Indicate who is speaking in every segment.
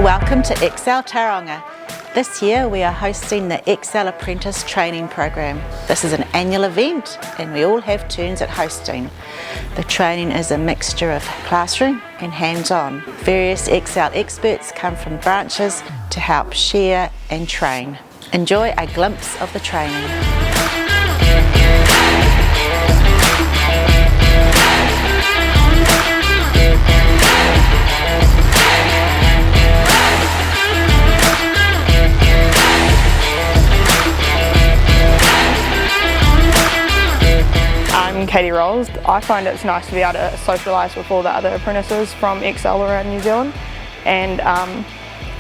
Speaker 1: Welcome to Excel Tauranga. This year we are hosting the Excel Apprentice Training program. This is an annual event and we all have turns at hosting. The training is a mixture of classroom and hands-on. Various Excel experts come from branches to help share and train. Enjoy a glimpse of the training.
Speaker 2: I'm Katie Rolls. I find it's nice to be able to socialise with all the other apprentices from Excel around New Zealand, and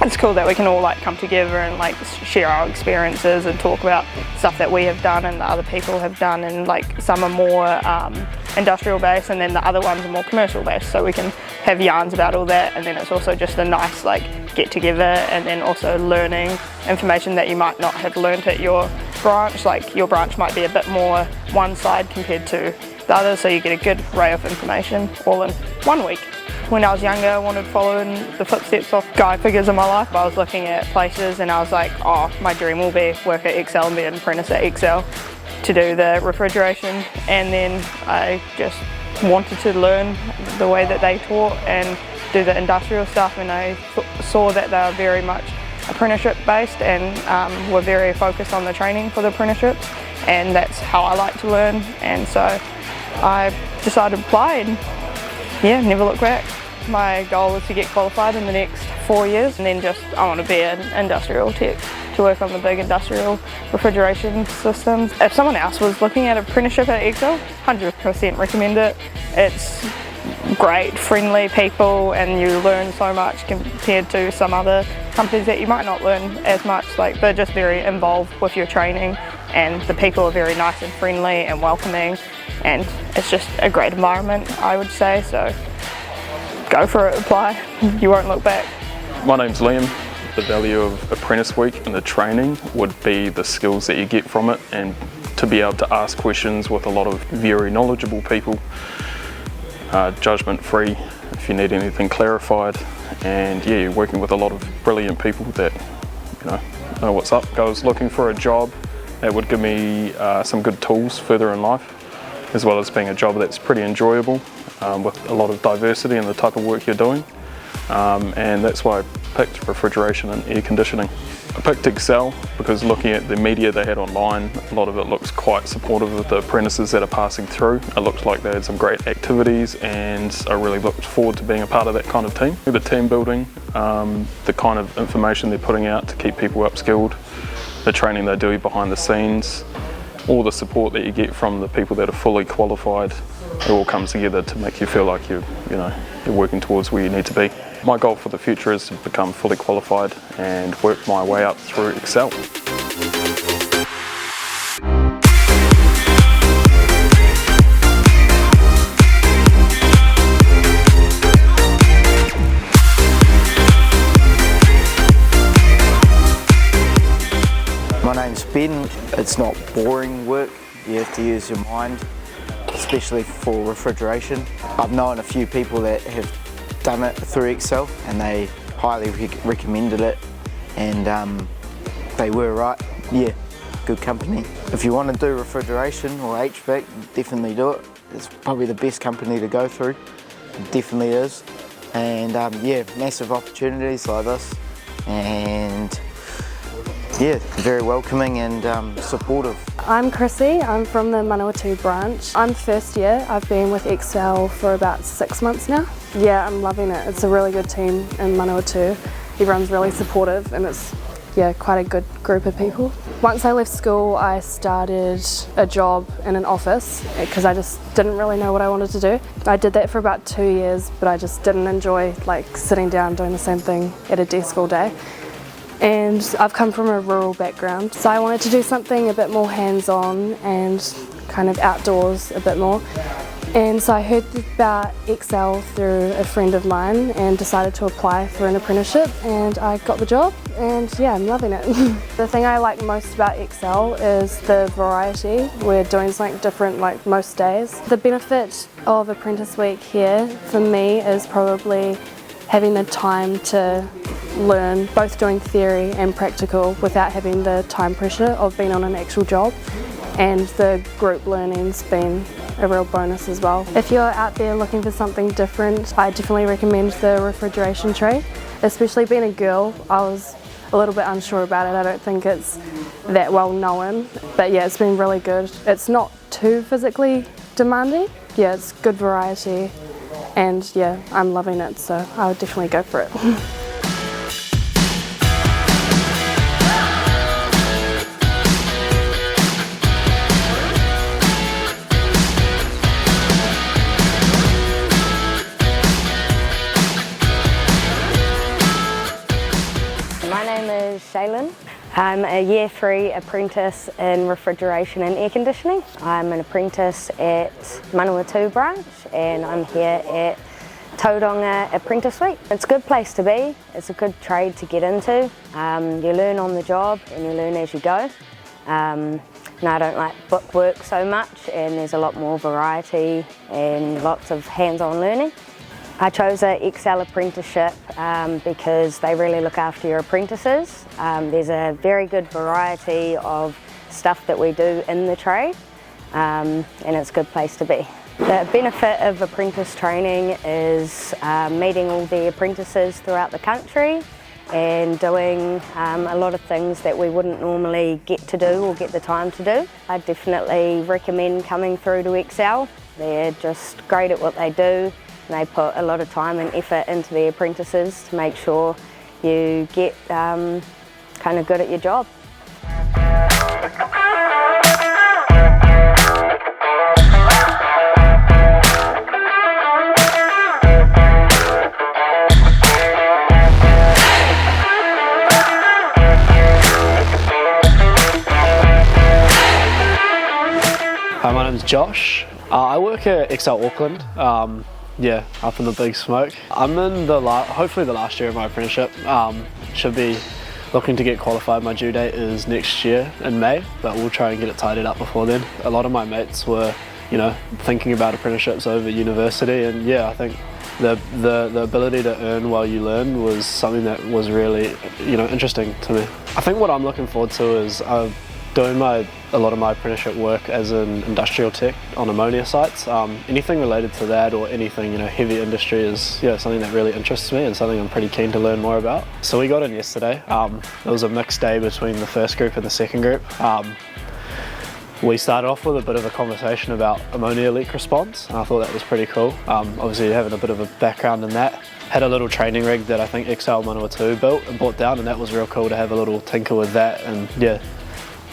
Speaker 2: it's cool that we can all come together and share our experiences and talk about stuff that we have done and the other people have done, and some are more industrial based and then the other ones are more commercial based, so we can have yarns about all that. And then it's also just a nice get together, and then also learning information that you might not have learnt at your branch. Your branch might be a bit more one side compared to the other, so you get a good array of information all in 1 week. When I was younger, I wanted to follow in the footsteps of guy figures in my life. I was looking at places and I was like, oh, my dream will be work at Excel and be an apprentice at Excel to do the refrigeration. And then I just wanted to learn the way that they taught and do the industrial stuff, and I saw that they were very much apprenticeship based and were very focused on the training for the apprenticeships, and that's how I like to learn. And so I decided to apply and never look back. My goal is to get qualified in the next 4 years, and then I want to be an industrial tech to work on the big industrial refrigeration systems. If someone else was looking at apprenticeship at Excel, 100% recommend it. It's great, friendly people, and you learn so much compared to some other companies that you might not learn as much. They're just very involved with your training, and the people are very nice and friendly and welcoming, and it's just a great environment, I would say. So go for it, apply, you won't look back.
Speaker 3: My name's Liam. The value of Apprentice Week and the training would be the skills that you get from it, and to be able to ask questions with a lot of very knowledgeable people, judgment free if you need anything clarified, and you're working with a lot of brilliant people that know what's up. I was looking for a job that would give me some good tools further in life, as well as being a job that's pretty enjoyable with a lot of diversity in the type of work you're doing, and that's why I picked refrigeration and air conditioning. I picked Excel because looking at the media they had online, a lot of it looks quite supportive of the apprentices that are passing through. It looked like they had some great activities, and I really looked forward to being a part of that kind of team. The team building, the kind of information they're putting out to keep people upskilled, the training they do behind the scenes, all the support that you get from the people that are fully qualified, it all comes together to make you feel like you're working towards where you need to be. My goal for the future is to become fully qualified and work my way up through Excel.
Speaker 4: My name's Ben. It's not boring work. You have to use your mind, especially for refrigeration. I've known a few people that have done it through Excel and they highly recommended it, and they were right. Yeah, good company. If you want to do refrigeration or HVAC, definitely do it. It's probably the best company to go through. It definitely is. And massive opportunities like this, and very welcoming and supportive.
Speaker 5: I'm Chrissy, I'm from the Manawatu branch. I'm first year, I've been with Excel for about 6 months now. Yeah, I'm loving it. It's a really good team in Manawatu. Everyone's really supportive, and it's quite a good group of people. Once I left school, I started a job in an office because I just didn't really know what I wanted to do. I did that for about 2 years, but I just didn't enjoy sitting down doing the same thing at a desk all day. And I've come from a rural background, so I wanted to do something a bit more hands-on and kind of outdoors a bit more. And so I heard about Excel through a friend of mine and decided to apply for an apprenticeship, and I got the job, and I'm loving it. The thing I like most about Excel is the variety. We're doing something different most days. The benefit of Apprentice Week here for me is probably having the time to learn both doing theory and practical without having the time pressure of being on an actual job, and the group learning's been a real bonus as well. If you're out there looking for something different, I definitely recommend the refrigeration trade. Especially being a girl, I was a little bit unsure about it. I don't think it's that well known, but yeah, it's been really good. It's not too physically demanding. Yeah, it's good variety, and yeah, I'm loving it, so I would definitely go for it.
Speaker 6: My name is Shaylin. I'm a Year 3 apprentice in refrigeration and air conditioning. I'm an apprentice at Manawatu branch, and I'm here at Tauranga Apprentice Week. It's a good place to be. It's a good trade to get into. You learn on the job and you learn as you go. No, I don't like book work so much, and there's a lot more variety and lots of hands-on learning. I chose an Excel apprenticeship because they really look after your apprentices. There's a very good variety of stuff that we do in the trade, and it's a good place to be. The benefit of apprentice training is meeting all the apprentices throughout the country and doing a lot of things that we wouldn't normally get to do or get the time to do. I definitely recommend coming through to Excel. They're just great at what they do. They put a lot of time and effort into the apprentices to make sure you get kind of good at your job.
Speaker 7: Hi, my name's Josh. I work at Excel Auckland. Yeah, up in the big smoke. I'm in hopefully the last year of my apprenticeship. Should be looking to get qualified. My due date is next year in May, but we'll try and get it tidied up before then. A lot of my mates were, thinking about apprenticeships over university, and yeah, I think the ability to earn while you learn was something that was really, interesting to me. I think what I'm looking forward to is doing a lot of my apprenticeship work as an industrial tech on ammonia sites. Anything related to that, or anything heavy industry, is something that really interests me and something I'm pretty keen to learn more about. So we got in yesterday. It was a mixed day between the first group and the second group. We started off with a bit of a conversation about ammonia leak response, and I thought that was pretty cool. Obviously having a bit of a background in that. Had a little training rig that I think Excel Manawatu built and brought down, and that was real cool to have a little tinker with that, and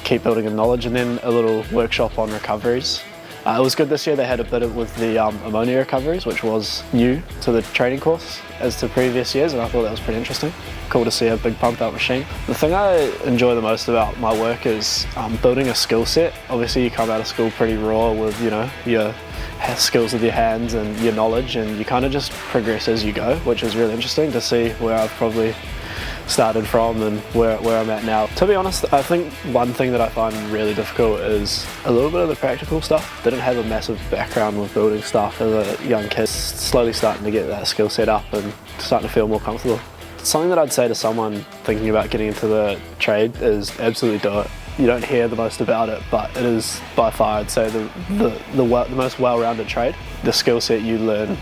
Speaker 7: keep building in knowledge. And then a little workshop on recoveries. It was good this year. They had a bit with the ammonia recoveries, which was new to the training course as to previous years, and I thought that was pretty interesting. Cool to see a big pump out machine. The thing I enjoy the most about my work is building a skill set. Obviously you come out of school pretty raw with your skills with your hands and your knowledge, and you kind of just progress as you go, which is really interesting to see where I've probably started from and where I'm at now. To be honest, I think one thing that I find really difficult is a little bit of the practical stuff. Didn't have a massive background with building stuff as a young kid. Slowly starting to get that skill set up and starting to feel more comfortable. Something that I'd say to someone thinking about getting into the trade is absolutely do it. You don't hear the most about it, but it is by far, I'd say, the most well-rounded trade. The skill set you learn,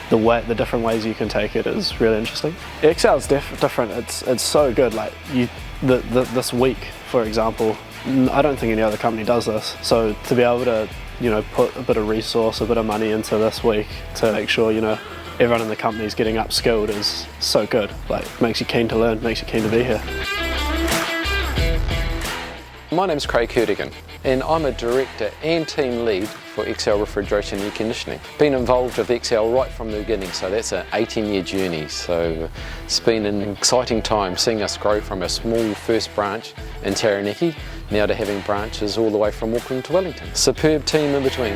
Speaker 7: the different ways you can take it is really interesting. Excel is different. It's so good. Like this week, for example, I don't think any other company does this. So to be able to put a bit of resource, a bit of money into this week to make sure everyone in the company is getting upskilled is so good. Like, makes you keen to learn, makes you keen to be here.
Speaker 8: My name's Craig Hurdigan, and I'm a director and team lead for Excel Refrigeration and Air Conditioning. Been involved with Excel right from the beginning, so that's an 18-year journey. So it's been an exciting time seeing us grow from a small first branch in Tauranga now to having branches all the way from Auckland to Wellington. Superb team in between.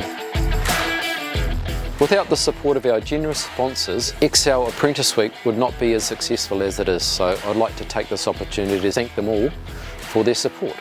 Speaker 8: Without the support of our generous sponsors, Excel Apprentice Week would not be as successful as it is. So I'd like to take this opportunity to thank them all for their support.